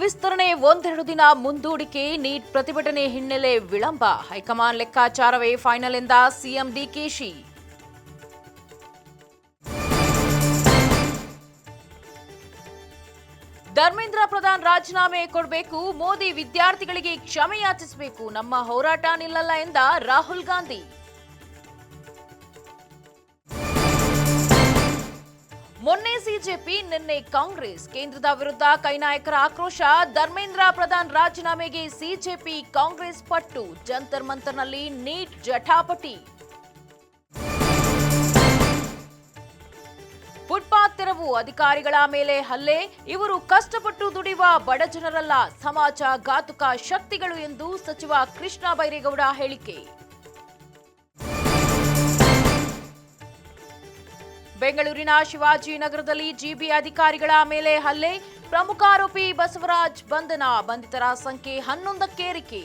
ವಿಸ್ತರಣೆ ಒಂದೆರಡು ದಿನ ಮುಂದೂಡಿಕೆ. ನೀಟ್ ಪ್ರತಿಭಟನೆ ಹಿನ್ನೆಲೆ ವಿಳಂಬ. ಹೈಕಮಾಂಡ್ ಲೆಕ್ಕಾಚಾರವೇ ಫೈನಲ್ ಎಂದ ಸಿಎಂ ಡಿಕೆಶಿ. ಧರ್ಮೇಂದ್ರ ಪ್ರಧಾನ್ ರಾಜೀನಾಮೆ ಕೊಡಬೇಕು. ಮೋದಿ ವಿದ್ಯಾರ್ಥಿಗಳಿಗೆ ಕ್ಷಮೆ ಯಾಚಿಸಬೇಕು. ನಮ್ಮ ಹೋರಾಟ ನಿಲ್ಲಲ್ಲ ಎಂದ ರಾಹುಲ್ ಗಾಂಧಿ. ಮೊನ್ನೆ ಸಿಜೆಪಿ, ನಿನ್ನೆ ಕಾಂಗ್ರೆಸ್. ಕೇಂದ್ರದ ವಿರುದ್ಧ ಕೈ ನಾಯಕರ ಆಕ್ರೋಶ. ಧರ್ಮೇಂದ್ರ ಪ್ರಧಾನ್ ರಾಜೀನಾಮೆಗೆ ಸಿಜೆಪಿ ಕಾಂಗ್ರೆಸ್ ಪಟ್ಟು. ಜಂತರ್ ಮಂತರ್ನಲ್ಲಿ ನೀಟ್ ಜಟಾಪಟಿ. ಫುಟ್ಪಾತ್ ತೆರವು. ಅಧಿಕಾರಿಗಳ ಮೇಲೆ ಹಲ್ಲೆ. ಇವರು ಕಷ್ಟಪಟ್ಟು ದುಡಿಯುವ ಬಡ ಜನರಲ್ಲ, ಸಮಾಜಘಾತುಕ ಶಕ್ತಿಗಳು ಎಂದು ಸಚಿವ ಕೃಷ್ಣ ಬೈರೇಗೌಡ ಹೇಳಿಕೆ. ಬೆಂಗಳೂರಿನ ಶಿವಾಜಿನಗರದಲ್ಲಿ ಜಿಬಿ ಅಧಿಕಾರಿಗಳ ಮೇಲೆ ಹಲ್ಲೆ. ಪ್ರಮುಖ ಆರೋಪಿ ಬಸವರಾಜ್ ಬಂಧನ. ಬಂಧಿತರ ಸಂಖ್ಯೆ 11ಕ್ಕೇರಿಕೆ.